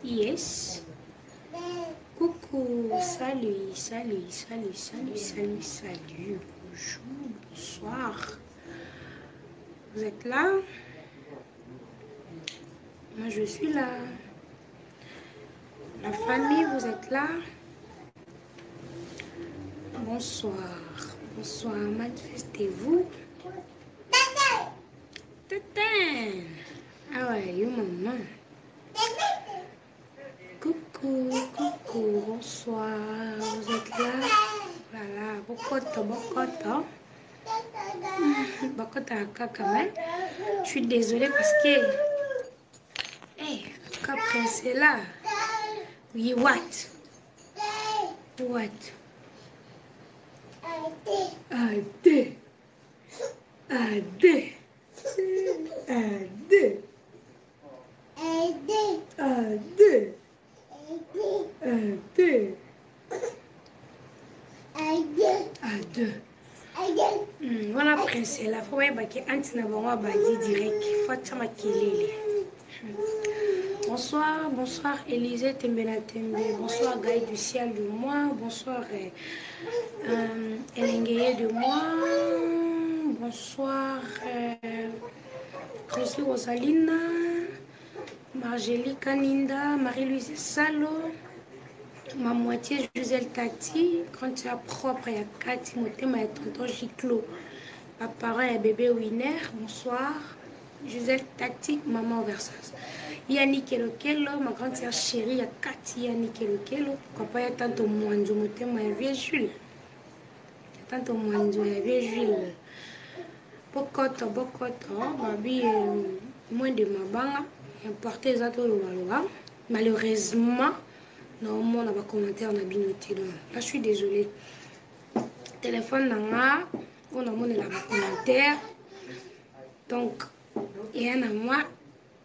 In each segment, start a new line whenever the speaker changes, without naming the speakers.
Yes. Coucou, salut, salut, salut, salut, salut, salut. Bonjour, bonsoir. Vous êtes là? Moi, je suis là. La famille, vous êtes là? Bonsoir. Bonsoir, manifestez-vous. Tétin. Ah ouais, yo maman. Coucou, coucou, bonsoir. Vous êtes là? Voilà, bokoto, bokoto. Bokoto à kaka, je suis désolée parce que... Hey, Caprin, c'est là. Oui, what? What? Ade. Ade. Ade. Ade. Ade. Voilà, prince, la fois où il y direct. Bonsoir, bonsoir Élisée Tembena Tembe. Bonsoir Gaï du ciel de moi. Bonsoir Elengeye de moi. Bonsoir Rosie Rosalina. Margélie Kaninda. Marie-Louise Salo. Ma moitié Gisèle Tati. Quand tu as propre, il y a Cathy Motema et tonton Giclo. Ma parent et bébé Winner. Bonsoir. Gisèle Tati, maman Versas. Yannick Elokelo, ma grande sœur chérie, il y a Cathy Yannick Elokelo. Pourquoi pas, il y a tantôt Mwanzo Motema et vieux Jules. Il y a tantôt Mwanzo et vieux Jules. Bokoto, bokoto, babi, moins de ma banga. Importé les atos loa. Malheureusement, normalement, on a pas commentaire, on a binoté. Là, je suis désolée. Téléphone, on a mon commentaire. Donc, il y en a moi.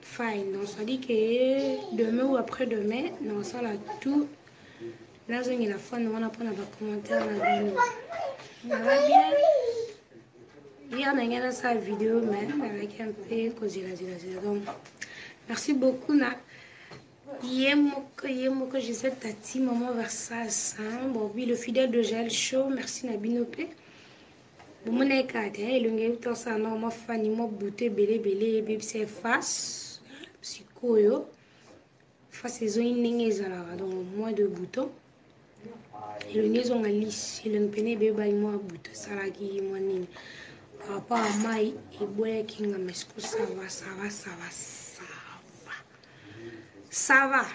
Fine, donc ça dit que demain ou après-demain, non, ça là tout. Là, j'ai la fin, on a pas de commentaire dans la vidéo. Ça va bien? Hier, on a sa vidéo, mais avec un peu causé la donc. Merci beaucoup, na. Hier, que je sais Tati, maman Versas, bon, oui, le fidèle de Gel Show, merci Nabinopé. Bon, mon écart, il y a eu tout ça, non, ma famille, moi, bouté, belé, bébé, c'est face. Psycho, face aux lignes donc moins de boutons. Et le nez on a lisse, et le peine bébé moi bout, ça la qui moi ni. Par rapport à Maï et Boya qui n'a pas ça va.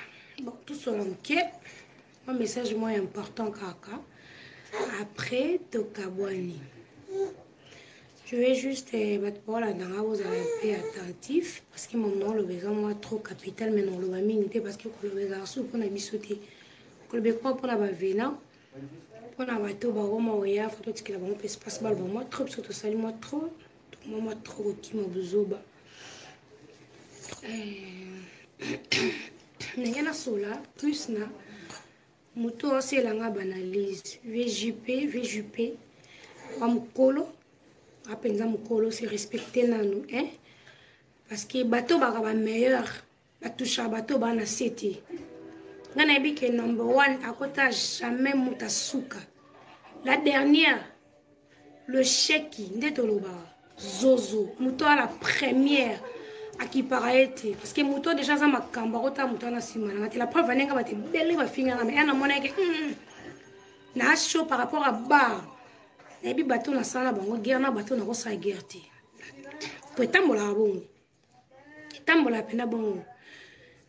Bon, tout ça ok. Un message moins important kaka. Après Tokabwani. Je vais juste pour la dame, vous allez être attentif parce que mon nom le besoin moi trop capital mais non le va miniter parce que le besoin sous pour na sauter. Que le besoin pour na venant pour na bateau ba au moins ya photo que la bon espace bal moi trop surtout salut moi trop qui m'a besoin. N'engana sola plus na moto c'est la banalise VJP amukolo apenza mukolo c'est respecté nanu hein parce que bateau ba meilleur batusha bateau ba na city ngana bi que number 1 à côté jamais mutasuka la dernière le chèque ndetoloba zozo muto à la première à qui paraît parce que muto déjà ça makamba kota muto na simana la preuve nanga ba te belle ba finga na mais na mona que na chaud par rapport à bar. Et puis bateau na sala bango guerre na bateau na ko sa guerre te pour tambola bon tambola pena bon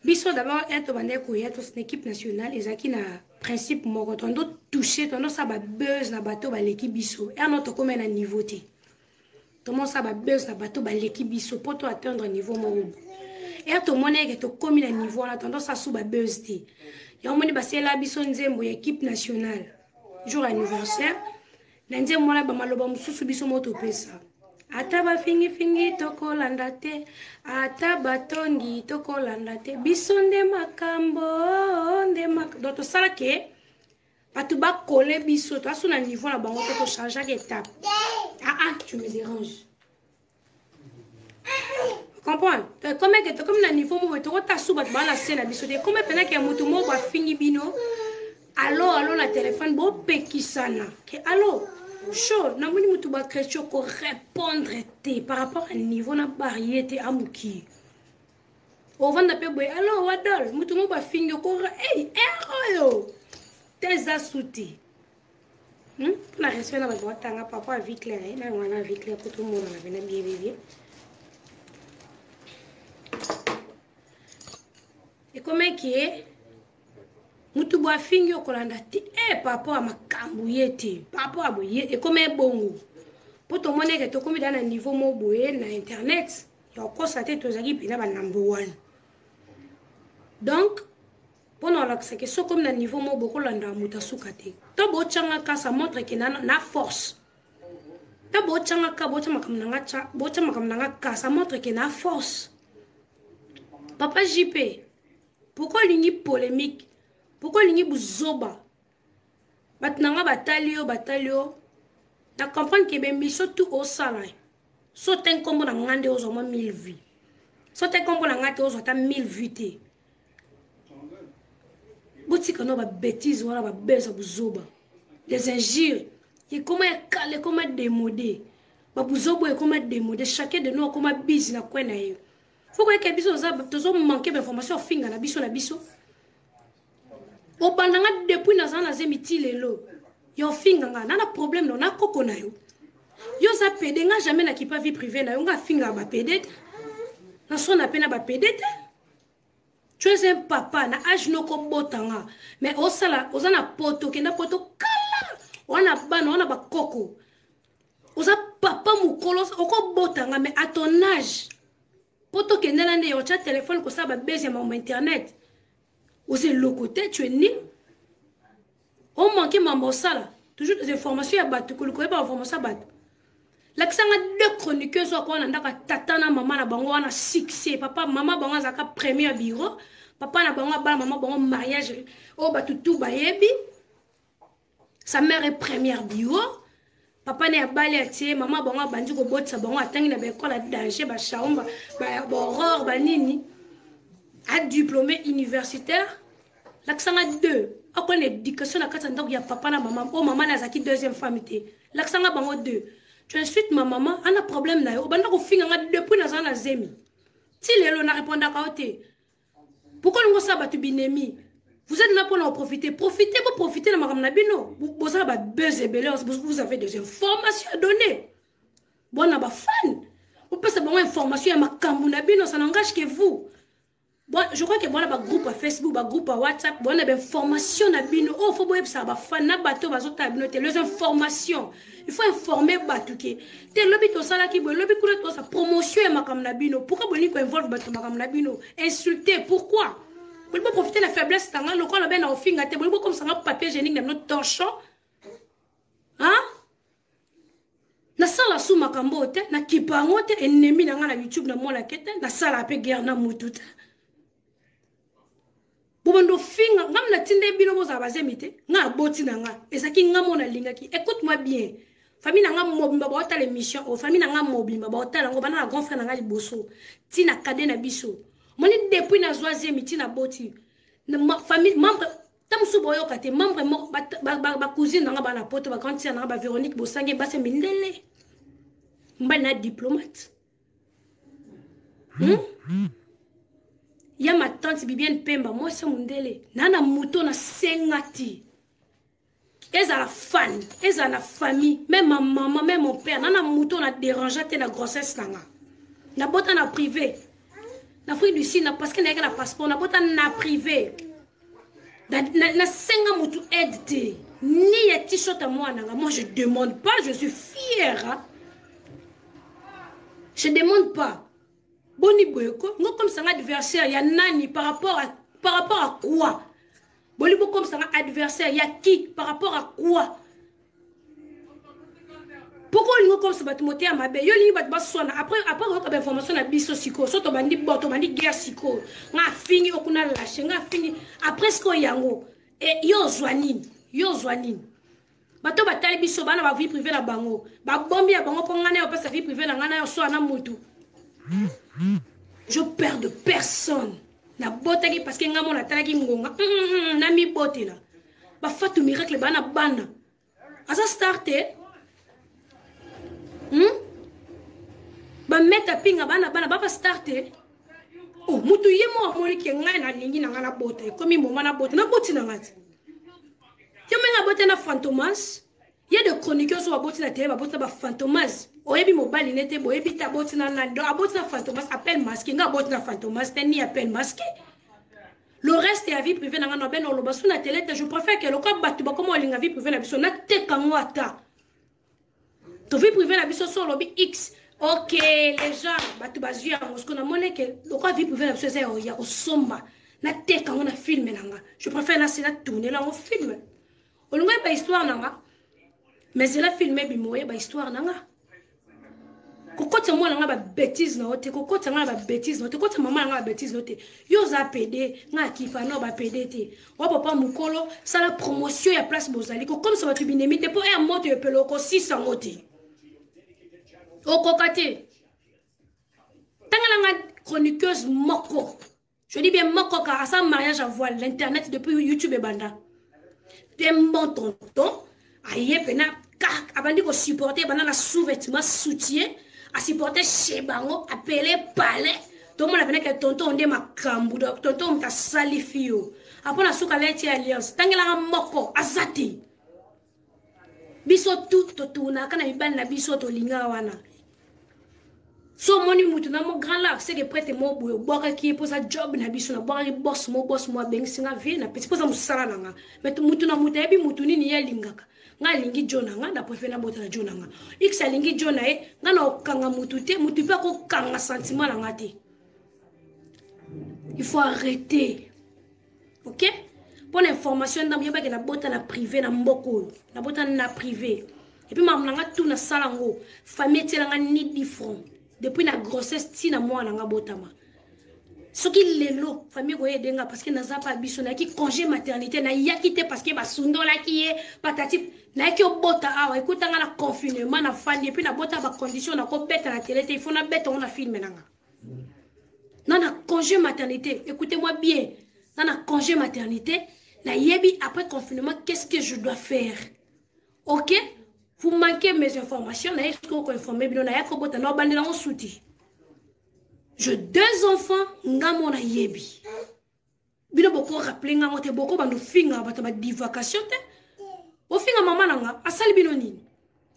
biso d'abord être bandé ko yeto c'est une équipe nationale et zaki na principe moko tondo toucher tondo ça ba buzz na bateau ba l'équipe biso et notre comme na niveau te tomo ça ba buzz na bateau ba l'équipe biso pour to atteindre niveau moko et to monnaie que to comme na niveau na tondo ça sous ba buzz te ya moni ba c'est la biso nzembo équipe nationale jour anniversaire Nanje mwana ba maloba mususu biso moto pesa. Ata ba fingi toko landate, ata batongi toko landate, biso nde makambo, doto sala ke batu ba coller biso, to asu na niveau na bango to changer d'étape. Tu me déranges. comprendre comment que comme na niveau mo to ta suba ba na scène biso de comment pena que mutu mo ba fingi bino allo na téléphone bo pekisana que allo chaud na moni mutu ba question ko répondre te par rapport à niveau na barrière te amuki o vanda pe boy allo wadol mutu mo ba fingi ko hey yo tes asuti na respect na ba tanga papa avec clair na wana avec clair pour tout le monde na vena bien et comment qui est mutu bwa fingi okolanda ti papa a makambu yete papa aboye et comment bongo pour to mone que to komi dans un niveau mo boye na internet ya constater to zaki pena ba number 1 donc pendant la que so comme na niveau mo boko landa muta sukate to bo changa ka ça montre que na force to bo changa ka bo chama kamnanga ka ça montre que na force papa JP pourquoi lingi polémique pourquoi lingi buzoba batnanga batalio na comprendre que ben miso tout au salai so ten kombo na ngande ozo mo 1000 vues so ten kombo na ngate ozo ta 1000 vues te botika no ba bêtise wala ba beza buzoba les injures et comment calé comment démodé ba buzobo et comment démodé chacun de nous comment busy na kwena yo faut que biso za tozo manquer d'information finga na biso o bandanga depuis na zana zemiti lelo yo finga nga na problème no na koko na yo za pede nga jamais na kipa vie privée na yo nga finga ba pede na so na pena ba pede tu es un papa na âge no ko botanga mais osala ozana poto kenda poto kala wana bana wana ba koko oza papa mukolo oko botanga mais à ton âge poto kenda na yo cha téléphone ko sa ba baiser mon internet ose lokote tu es ni on manque mambo sala toujours des informations ya batu ko ko ba information batu l'accent deux chroniqueuses ko na ndaka tata na mama na bango wana succès papa mama bango zaka premier bureau papa na bango ba mama bango mariage o batu tout bayebi sa mère est première bureau papa ne abali atie mama bango bandi ko botsa bango atangi na ba école danger ba chaumba ba horreur ba nini a diplômé universitaire l'accent a deux après l'éducation na kata ndok ya papa na maman o maman na zaki deuxième femme té l'accent a bango deux tu ensuite ma maman a un problème na yo banda ko finga depuis na zana zemi ti lelo na répondre ka oté pourquoi ngo sa batu binemi vous êtes là pour en profiter pour profiter na makam na bino vous ça ba buzz et belé vous avez des informations à donner bon na ba fan vous peut ça bon information ya makambu na bino ça n'engage que vous. Bon, je crois que bon, on a un groupe à Facebook, un groupe à WhatsApp, bon, on a des informations à bino. Oh, faut voir ça, fan na bateau, bazota à bino, les informations. Il faut informer bateau qui. Te lobby to sala ki bo, lobby kula to sa promotion et makam na bino. Pourquoi boni ko involve bateau makam na bino? Insulter, pourquoi? Vous pouvez profiter de la faiblesse tanga, le quoi la ben au finga te, vous comme ça un papier génique dans notre torchon. Hein? Na sala sou makambo te, na kipango te, ennemi na nga na YouTube na mo la kete, na sala pe guerre na mututa. Bondo finga ngam na tinde bino boza bazemite nga boti na nga ezaki ngamo na lingaki écoute-moi bien famille na nga mobimba ba otala émission o famille na nga mobimba ba otala ngo bana na grand frère na nga liboso tina kade na biso moni depuis na zoisième tina boti na famille membre tamsu boyo kate membre ba cousine na nga bana poto ba kantia na nga ba Véronique Bosange ba se mindele mbana diplomate ya ma tante Bibiane Pemba moi c'est mundele nana muto na sengati eza la fan eza na famille même ma maman même mon père nana muto na déranger te na grossesse nanga na bota na privé na Afrique du Sud na parce que na la passeport na bota na privé na senga mutu aide te ni ya t-shirt à moi nanga moi je demande pas je suis fière hein? Je demande pas. Boni boyoko, non comme ça un adversaire, il y a nani par rapport à quoi? Boni bo comme ça un adversaire, il y a qui par rapport à quoi? Pourquoi nous comme ça bat monter à ma belle? Yo li bat basona après on a information na biso siko, so to bandi boto bandi guerre siko. Nga fini okuna lâcher, nga fini après ce ko yango. Et yo zwanini. Bato batali biso bana ba vie privée na bango. Ba bombi ya bango ko ngana yo pa sa vie privée na ngana yo so na mutu. Je perds de personne. Na botaki parce que ngamo na talaki ngonga. Na mi bote la. Ba fatu miracle bana bana. Asa starté. Ba meta pinga bana ba starté. Oh, mutu yemo amoni ke ngai na lingi na ngana bote. Komi moma na bote. Na bote na ngati. Yo menga bote na Fantomas. Il y a des chroniqueurs sur la botte na télé, la botte na Fantomas. Oyebi mobile nete, oyebi ta botte na nando, la botte na Fantomas appelle masqué, nga botte na Fantomas, ni appelle masqué. Le reste est à vie privée na ngana ben on loba sur la télé, je préfère que le corps batu ba comment linga vie privée na biso na te kango ata. To vie privée na biso sur lobby X. OK, les gens batu bazu ya ngosko na monnaie que le corps vie privée na biso c'est ya osomba. Na te kango na film na nga. Je préfère na c'est la tourner là on film. Olunga ba histoire na nga. Mais c'est la filmé bimoye ba histoire nanga. Kokota mwana nga ba bêtise na ote, kokota nga ba bêtise na ote, kokota maman nga ba bêtise na ote. Yo za PD, nga kifa no ba PD te. Wa papa mukolo, ça la promotion ya place bozali ko comme ça va tu binemi te pour un moto e pelo ko 600 ote. O kokate. Tanga nga chroniqueuse moko. Je dis bien moko car à sa mariage à voile l'internet depuis YouTube et banda. T'es bon tonton. Aïe, pena, kak, abandi ko supporter, banana sous-vêtement, soutien, à supporter chez Bango, appelé palais. Tout le monde a venu que tonton, on dit ma cambou, tonton, on t'a salifio. Après, on a souka l'être alliance. Tangela moko, azati. Biso tout, totuna, kana iban na biso to linga wana. So, moni moutou na mon grand là, c'est que prête mon boyo, boire qui est pour sa job na biso, na boire boss, moi, ben, singa vie, na petit, pour sa moussala nga. Mais moutou na moutou, ebi moutou ni ya lingaka. Nga lingi jona nga na préfère na bota na jona nga x lingi jona nga na kanga mutu te mutu pa ko kanga sentiment nga te. Il faut arrêter. OK? Pour l'information ndam yeba ke na bota na privé na mboko na bota na privé et puis maman nga tout na salango famille tela nga ni different depuis na grossesse ti na mwana nga botama. Ce qui lelo famille goye denga parce que naza pa biso na ki congé maternité na yakite parce que ba sundo la ki e patati na ki obota awa écoute nga na confinement na fandi et puis na bota ba condition na ko beta na télé il faut na beta on a filmé nanga. Na congé maternité, écoutez-moi bien. Na congé maternité, na yebi après confinement qu'est-ce que je dois faire? OK? Vous manquez mes informations, na est-ce que vous informez bien na yako bota na bandi na on souti. J'ai 2 enfants, nga mona yebi. Bino boko rappeler nga ngote boko ba no finga ba ta divagation te. O finga mama nanga asali bino nini?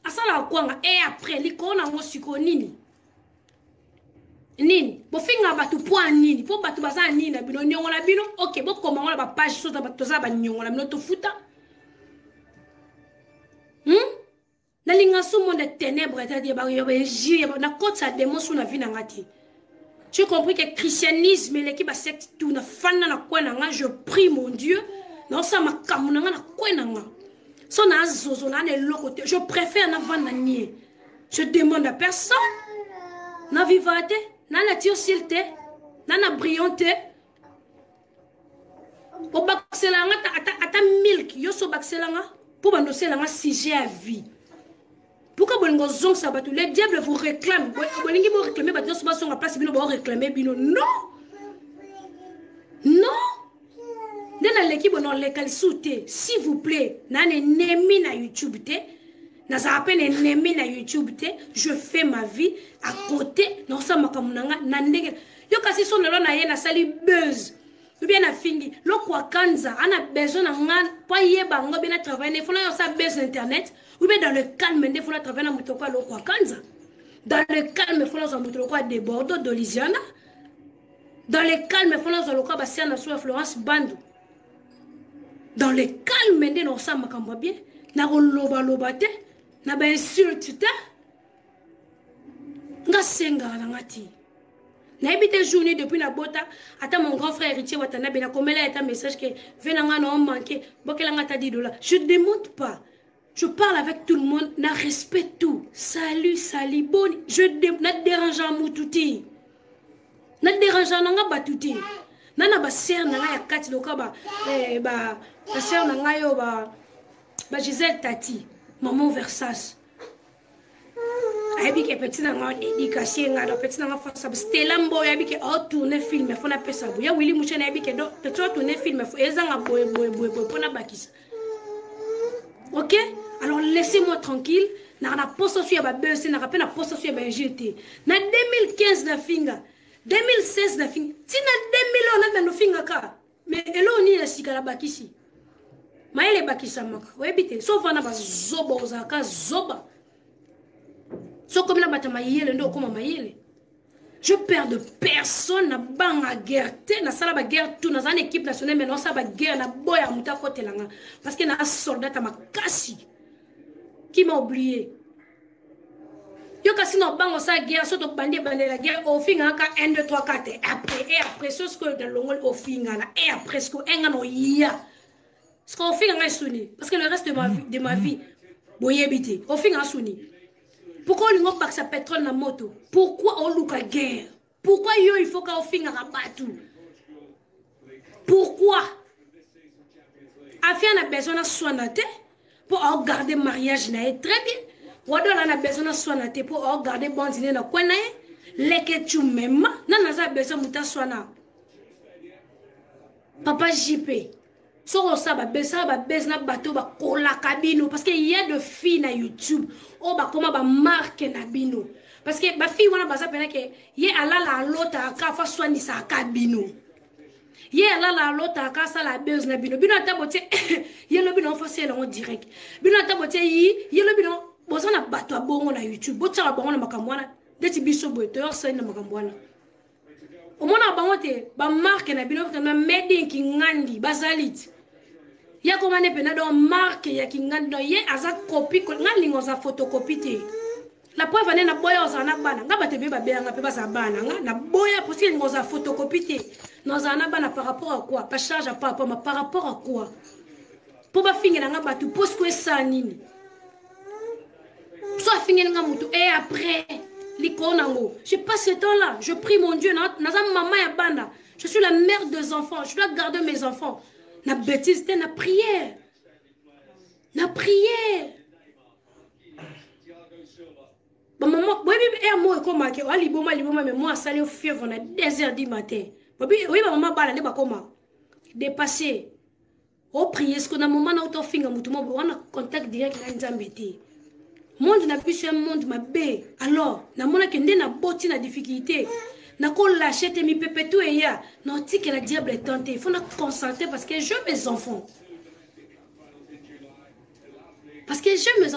Asala kwanga et après li ko na ngo siko nini? Nini? Bo finga ba tu point nini? Po ba tu baza nini na bino nyongo na bino? OK, bo koma ngona ba page so ta ba to za ba nyongo na bino to futa. Na linga so monde ténèbres ta di ba yo ba ji na kota démon sou na vie na ngati. Tu as compris que le christianisme et l'équipe a secte tout na fana na kwenanga, je prie mon Dieu. Non ça ma kamunanga na kwenanga. So na zozo na ne lokote. Je préfère na vanda nie. Je demande à personne. Na vivate, na nature silte, na brillante. Au bakselanga ata milk yo so bakselanga pour bando selanga sujet à vie. Pourquoi le diable vous réclame? Vous réclamer la place, vous réclamer bino. Non! Non! Dans l'équipe, on a les sauté. S'il vous plaît, na nemi na YouTube te. Na appelle nemi na YouTube te. Je fais ma vie à côté. Non, ça m'a comme na ndenge. Yo kasi son na na sali buzz. Ou bien na fingi. Lo kwa kanza. On a besoin na ngan. Pas yeba ngo bien travailler. Il faut na ça buzz internet. Ou bien dans le calme, il faut travailler dans le calme. Dans le calme, il faut travailler de Bordeaux, de Louisiana. Dans le calme, il faut travailler dans Florence Bandou. Dans le calme, il faut travailler bien. Na loba loba te, na ba insulte te. Nga senga la ngati. Na habité journée depuis la bota, attends mon grand frère héritier watana bena komela eta message que venanga na manqué, bokelanga ta $10. Je demande pas. Je parle avec tout le monde, na respecte tout. Salut, salut, bon. Je ne dérange pas moutouti. Na dérange nanga batuti. Nana ba sœur nanga ya kati loka ba la sœur nanga yo ba Gisèle Tati, maman Versas. ayebi ke petit nanga éducation nga petit nanga fa Stella Mboy ayebi ke o tourner film fo na pesa bo ya Willy Muchene ayebi ke do petit tourner film fo ezanga boy pona bakisa. OK? Alors laissez-moi tranquille. Na poste sur ba BEC na rappel na poste sur ba GT. Na 2015 na finga. 2016 na finga. Tina 2000 on a no finga ka. Mais elo ni na sikala bakisi. Maele bakisa maka. Oyebite so vana ba zoba ozaka zoba. So comme la bata mayele ndo koma mayele. Je perds de personne na banga guerre te na sala ba guerre tout na une équipe nationale mais non ça ba guerre na boya muta kote langa parce que na soldat ta makasi qui m'a oublié. Yo kasi no bango sa guerre so to bandi la guerre au finga ka 1 2 3 4 après ce que de longol au finga na et après ce que enga no ya. Ce qu'on finga ngai suni parce que le reste de ma vie boyebité au finga suni. Pourquoi on n'a pas sa pétrole na moto? Pourquoi on loue la guerre? Pourquoi il faut qu'on finisse à battre? Pourquoi? Afin on a besoin de soigner pour garder mariage na très bien. Ou alors on a besoin de soigner pour garder bon dîner na quoi na les que tu m'aimes na n'a besoin de soigner. Papa JP. So ça ba na bateau ba kola kabino parce que il y a de filles na YouTube o ba comment ba marque na bino parce que ba fille wana baza pena ke ye ala la lota ka fa soigner sa kabino ye ala la lota ka sa la buzz na bino bino tabote ye lo bino fa c'est en direct bino tabote ye lo bino boza na bateau bongo na YouTube botsa bongo na makamwana deti biso boto yo sa na makamwana o mona bango te ba marque na bino na made in kingandi bazalit ya komane pena do marque ya kingandi do ye aza copie ngalingo za photocopie te la preuve ane na boya ozana bana nga batebe ba beanga pe baza bana nga na boya parce que ngoza photocopie te nozana bana par rapport à quoi pas charge à par rapport à quoi pour ba fingira nga batu post ko esa nini so fingira nga mutu et après likonango je passe ce temps là je prie mon Dieu na maman ya banda je suis la mère des enfants je dois garder mes enfants na bêtise na prière bon maman oui moi comme que ali boma mais moi salé au fièvre on a 2h du matin oui maman bala ne ba koma dépasser au prier ce qu'on a moment na auto finga mutu mo on a contact direct na nzambete monde na plus un monde ma bé alors na mona que ndé na boti na difficulté na ko lâcher te mi pepe tout et ya non ti que la diable est tenté il faut na concentrer parce que je mes enfants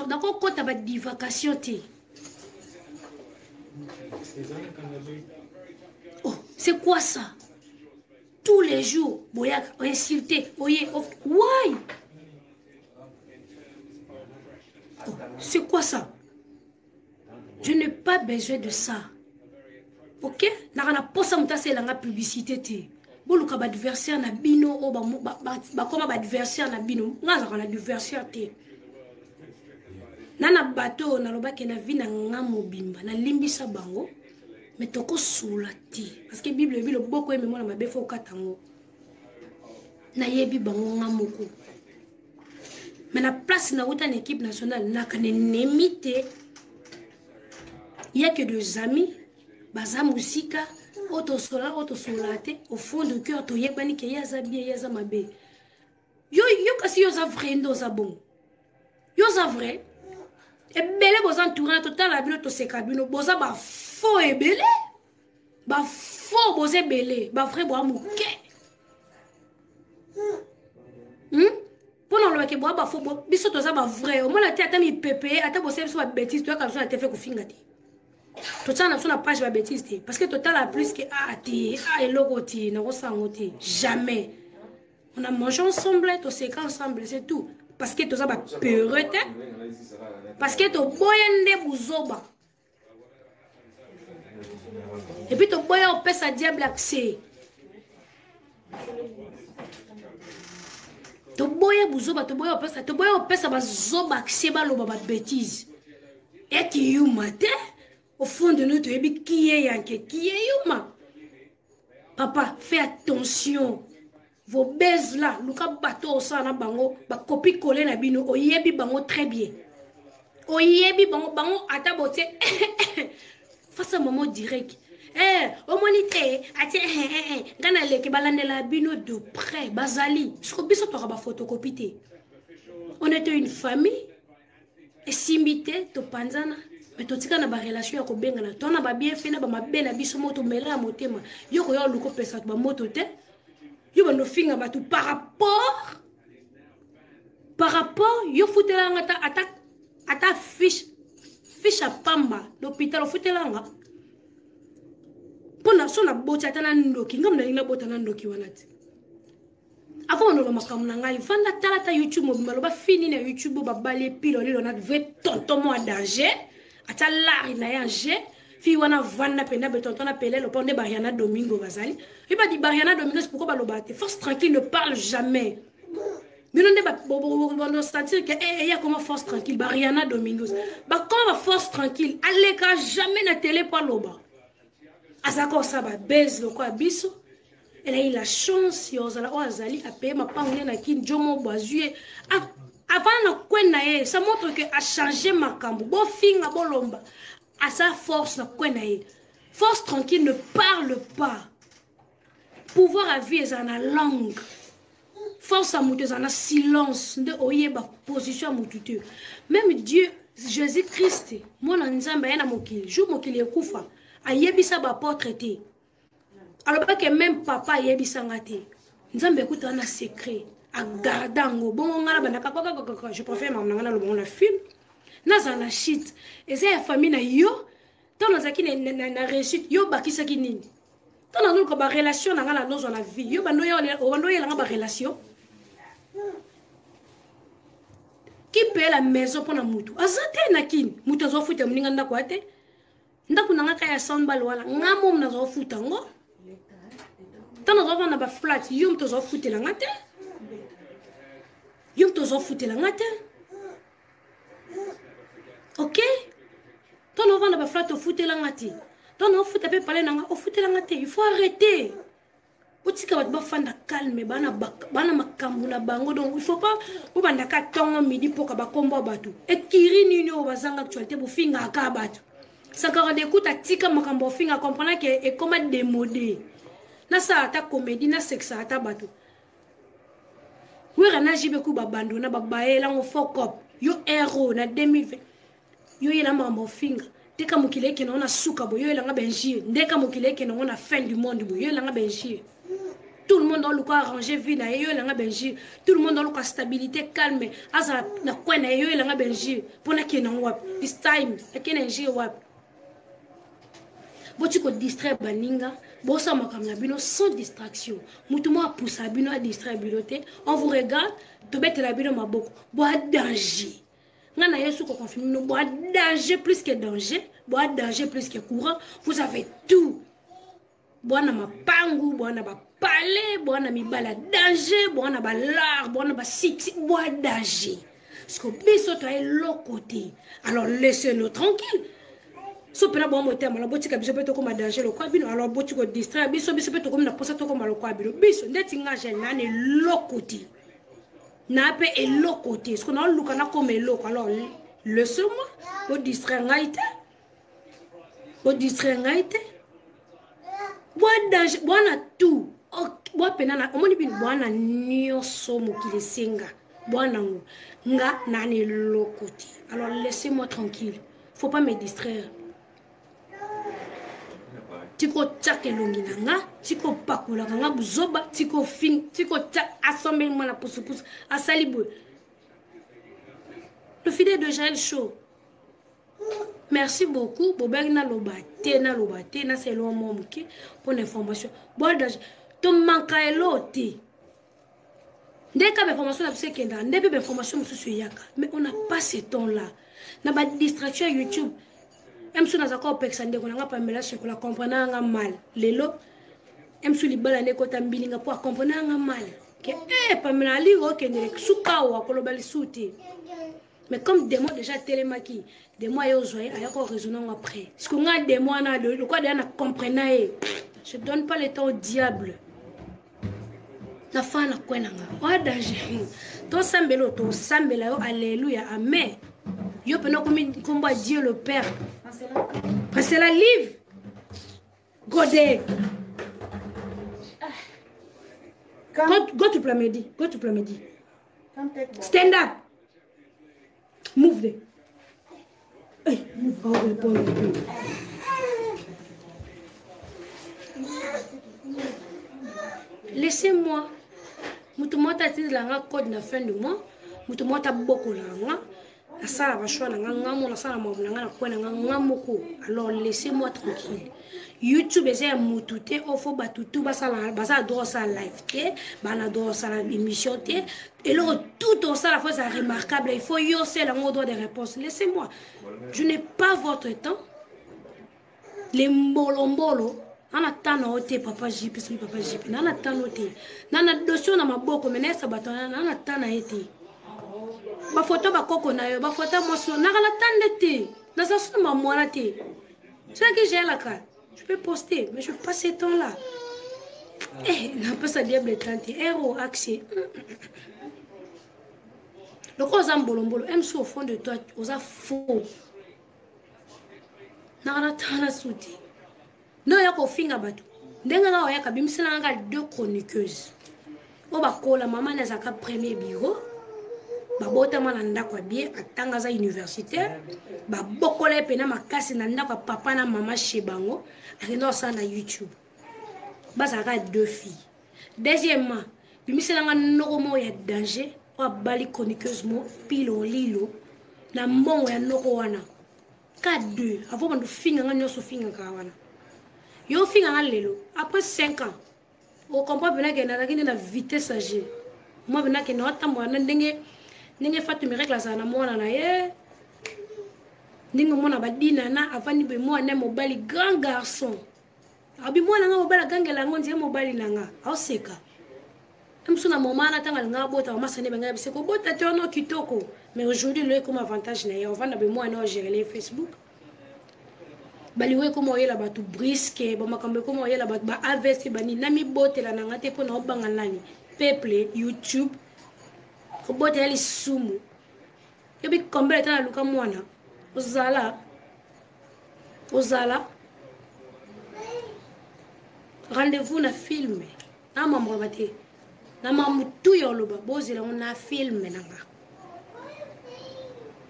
d'accord quand tu as des vacations oh c'est quoi ça tous les jours boya insulter oye why oh, c'est quoi ça je n'ai pas besoin de ça. OK na posa mutase la publicité te boluka ba adversaire na bino o ba koma ba adversaire na bino ngaza kana adversaire te nana bato na lobaki na vi na ngamo bimba na limbisa bango mais toko soulati parce que bible bi le boko eme mona mabe fo katango na yebi bango ngamoko mais na place na uta na équipe nationale na kanemite il y a que des amis baza musika auto solate au fond de cœur to yebani ke yaza bien yaza mabe yo kasi yo za vrai ndo za bon yo za vrai e bele boza entouré total la bino to seka bino boza ba faux e bele ba faux boza bele ba vrai bo amuke pona lo ke bo ba faux biso to za ba vrai o mona te ata mi pepe ata bo se so ba bêtise to ka so na te fait ko finga te total na so na page ba bêtise te parce que total a plus que et logoti na rosangoti jamais on a mangé ensemble to seka ensemble c'est tout parce que to za ba peurete parce que to boyende buzoba et puis to boya o pesa diable accès to boya buzoba to boya o pesa ba zoba accès ba lo ba bêtise et qui you matin au fond de nous, tu es qui est yanké, qui est yuma. Papa, fais attention. Vos baises là, luka bateau au sang na bango, ba copie coller na bino, o yebi bango très bien. oyebi bango ata bote face à maman direct au monité ati ngana leki balandela bino de près bazali ce biso to ba photocopie. On était une famille et simité to panzana mais to tika na ba relation ya ko bengana to na ba bien fait na ba mabe na biso moto mela motema yo ko yo luko pesa ba moto te yo bando finga ba tout par rapport yo futela ngata ata fiche à pamba l'hôpital au futelanga pona sona bota tana ndoki ngam na ina bota na ndoki wanati avant no makamu na ngai vanda talata YouTube mobimalo ba fini na YouTube ba balé pilo lilo na ve tonton mo danger ata la na yanje fi wana vanda penda be tonton na pelé le pondé Bariana Domingo bazali il ba di Bariana Domingo c'est pourquoi ba lobate force tranquille ne parle jamais. Mais on va sentir que il y a comme force tranquille Bariana Domingos bah comme force tranquille allez quand jamais na télé pas loba azako ça ba baise le quoi biso elle a eu la chance yozala ozali a payer ma pangne na kin jomo boazué avant na kwena ye ça montre que a changé makambo bo finga bolomba à sa force na kwena ye force tranquille ne parle pas pouvoir à vie est en langue. Force à mouter en silence de oyeba position à moututeur. Même Dieu, Jésus-Christ, mon nzamba yana mokili, jour mokili ekufa, ayebisa ba portraité. Alors pas que même papa ayebisa ngate. Nzamba écoute un secret, à gardango, bon ngala banaka kaka, je préfère mamna le bon la film. Nazana shit. Et c'est la famille na yo, tant nazaki na réussite, yo bakisa kinini. Tant na ko ba relation na ngala dans la vie, yo bando ya la ba relation. Qui paye la maison pour la moutou? Azate nakin, moutou zo futa mninga ndako ate. Ndako nanga kaya soundball wala, ngamo mna zo futa ngo. Tana zo vana ba flat, yum to zo futa la ngate. Yum to zo futa la ngate. OK? Tana vana ba flat to futa la ngate. Tana futa pe parler nanga, o futa la ngate, il faut arrêter. Otika bat bafanda calme bana makambu na bango donc il faut pas obanda ka tongo midi poka ba kombo batu et kiri nini o bazanga actualité bo finga ka batu sakara d'écoute atika makambo finga comprendre que et comment démodé na sa ata comédie na sexe ata batu wera na jibe ku babando na babaela ngo fokop yo héros na 2020 yo yela mambo finga teka mukile ke na suka bo yo yela nga benjie ndeka mukile ke na fin du monde bo yo yela nga benjie. Tout le monde dans le cas arrangé vie na yo langa benji tout le monde dans le cas stabilité calme asa na quoi na yo langa benji pour na kena wap this time na kena nji wap bo tu ko distraire baninga bo sa makamna bino sans distraction mutu mo poussa bino a distraire biloté on vous regarde to bête la bino maboko bo danger ngana yesu ko confirme no bo danger plus que danger bo danger plus que courant vous avez tout bwana mapangu bwana ba palais bwana mibala danger bwana ba lar bwana ba city bwana danger parce que biso to est l'autre côté alors laissez-nous tranquille so pena bon moteur mala botika biso peto comme danger le quoi bino alors botiko distraire biso peto comme na posa to comme le quoi bino biso ndeti ngaje na ne l'autre côté na pe et l'autre côté ce qu'on a luka na comme l'autre alors laissez-moi bo distraire ngaite Bwana tout bwa penana omoni bin bwana nyoso mokile senga bwana nga nani lokoti alors laissez-moi tranquille faut pas me distraire tiko tchake longi nanga tiko pakula nga buzoba tiko fin tiko tcha assemble moi la pousse asalibo le fidèle de Jaël Show. Merci beaucoup. Bobegna lobate na c'est l'homme momuke pour l'information. Bon to manka elote. Ndeka information na sekenda, ndebe information mususu yaka. Mais on n'a pas ce temps là. Na ba distraction YouTube. Même si on a encore pexande ko nga pamela ko la comprendre nga mal. Lelo même si libala ne ko tambilinga pour comprendre nga mal. Que pamela li ko kende suka wa ko lobali suti. Mais comme des mois déjà télémaki, des mois yo zoé, il y a encore raisonnant après. Parce qu'on a des mois na le quoi déjà na comprenait. Je donne pas le temps au diable. Na fa na kwena nga. O danger. To sambelo yo alléluia amen. Yo peux nous combat Dieu le Père. Parce que la livre. Godé. Go to Plamedi. Go to Plamedi. Stand up. Move there. Hey, move over the ball. Laissez-moi. Moutouma ta tise la code na fin du mois. Moutouma ta boko la la sala va choix na ngamo la sala mo na kwa na ngamoko. Alors laissez-moi tranquille. YouTube est moutouté au faut batutu basala basa droit ça live té bana droit ça émission té et là tout au ça la fois c'est remarquable il faut yo c'est la mot droit de réponse laissez-moi je n'ai pas votre temps les mbolombolo ana tano ote papa jipi sui papa jipi nana tano te nana dossier na maboko menesa batona nana tana ete ba photo ba koko na yo ba photo motion na kala tande te na sa suma mwana te c'est que j'ai la carte je peux poster mais je passe ce temps là n'a pas ça diable tante héros accès le cause en bolombolo aime au fond de toi aux faux na tana souti non ya ko finga batu ndenga nga ya kabimsela nga deux chroniqueuses o bakola mama na zaka premier bureau babota mana ndako bien atanga za universitaire babokola pena makasi na ndako papa na mama shebango akendo sa na YouTube bazaka deux filles deuxièmement bimisela nga noko mo ya danger o bali chroniqueuse mo pilo lilo na mbongo ya noko wana ka deux avant bandu finga nga nyoso finga ka wana yo finga nga lelo après 5 ans o comprend bien que na vitesse age moi bena que na tambo na ndenge fatu mi rekla na mwana na ye ndenge mona badina na avani be mwana mobali grand garçon abi mwana nga mobala gangela ngo nzie mobali nanga auseka msuna mama na tanga nga bota masane benga biseko bota te ono kitoko mais aujourd'hui le comme avantage na ye on va na be mwana o gérer les Facebook baliwe comme oyela batu brisque ba makambe comme oyela batu ba AVC bani na mi botela na ngate po na obanga nani peuple YouTube ko botela li sumu yobi kombele tana luka mwana ozala rendez-vous na film na mambo bate na mamu tu yoloba bozela na film nanga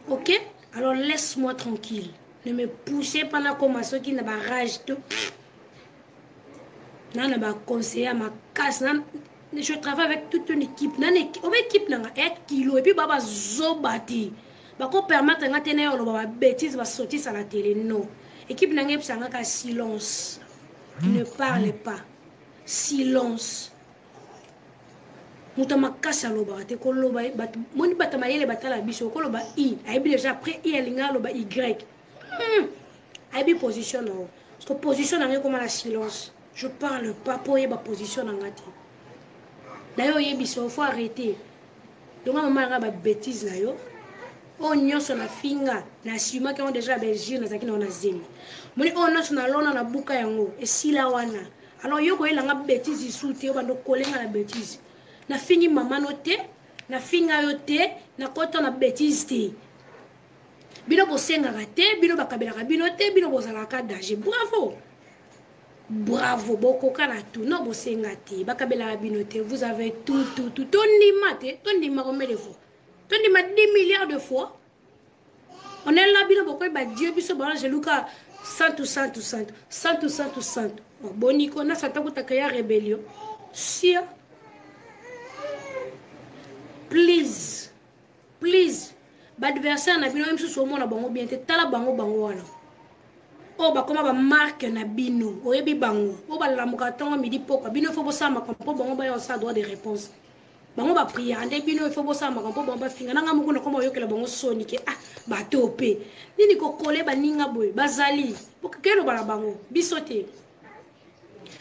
OK alors laisse-moi tranquille. Ne me poussez pas na comme ceux qui n'a pas rage tout. N'a pas conseiller ma casse. Je travaille avec toute une équipe. N'a une équipe n'a un kilo et puis baba zobati. Ba ko permettre nga tenir le baba bêtise va sortir sur la télé non. Équipe n'a ngep sanga ka silence. Ne parlez pas. Silence. Muta makasa loba te ko loba bat moni batama yele batala biso ko loba i. Ai bi déjà après i elinga loba y. Aïe position non parce que position n'a rien comme la silence je parle pas pour y ba position n'a ngati d'ailleurs y biso faut arrêter donc maman nga ba bêtise na yo on nyonso na finga na sima qui ont déjà belgique na zaki na ona zemi moni on nyonso na lona na buka yango et sila wana alors yo ko elanga bêtise isulté ba ndo kolenga na bêtise na fingi maman noté na finga yo té na koto na bêtise té bino bosenga raté bino bakabela bino te bino bozala ka danger bravo boko kana tout non bosenga te bakabela bino te vous avez tout tondima combien de fois tondima 10 milliards de fois on est là bino boko ba Dieu biso ba je luka 100 boniko na sata kutaka ya rébellion si please adversaire na bino même sous au monde bango bien te tala bango wana o ba koma ba marque na bino oyebi bango o ba lamuka tongo midi poko bino fo bosama kampo bango ba yo sa droit de réponse bango ba prière ande bino fo bosama kampo bango ba finga nanga muko na koma yokela bango soni ke ba topé nini ko kole ba ninga boy bazali pour que lo bala bango bisoté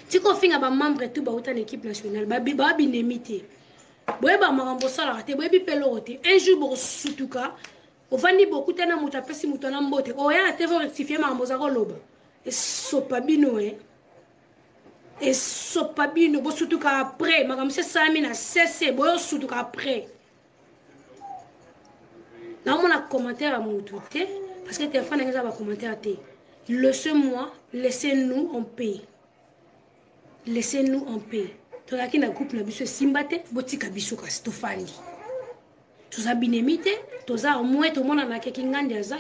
tiko finga ba membre tout ba uta l'équipe nationale ba binemité boye ba makambo sala te boye bipelo te un jour bo sutuka ovandi beaucoup tena muta pesi muto na mbote o ya te vo rectifier makambo za ko loba et sopabino et sopabino bo sutuka après makambo c'est ça mina cesse boye sutuka après Non, mon commentaire à mon tout, parce que téléphone n'a pas commentaire. Laissez-moi, laissez-nous en paix. Laissez-nous en paix. Tu as un groupe na biso simbate, botika biso kastofandi. Tu as binemite, tu as au moins tout le monde a kingandi aza,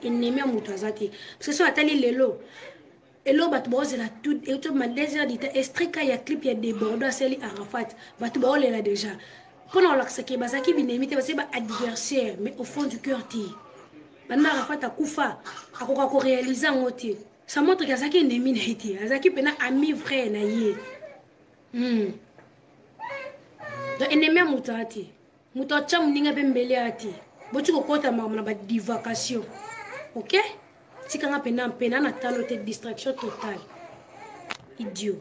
ennemi à moutazate. Parce que si on a lelo, et là, c'est la toute, et tu m'as déjà dit, estrika ya clip ya débordé à celle Arafat, batouba là déjà. Pendant l'accès, basaki binemite, parce que c'est adversaire, mais au fond du cœur, ti. Maintenant, Arafat a koufa, a quoi réaliser en ôté. Ça montre que Azaki est ennemi n'était, Azaki pena ami frère na yé. Donc ennemi à moutati, moutacham ninga bembele ati. Botu ko kota mamna ba divagation, ok? Si quand on a peine, on a distraction totale. Idiot.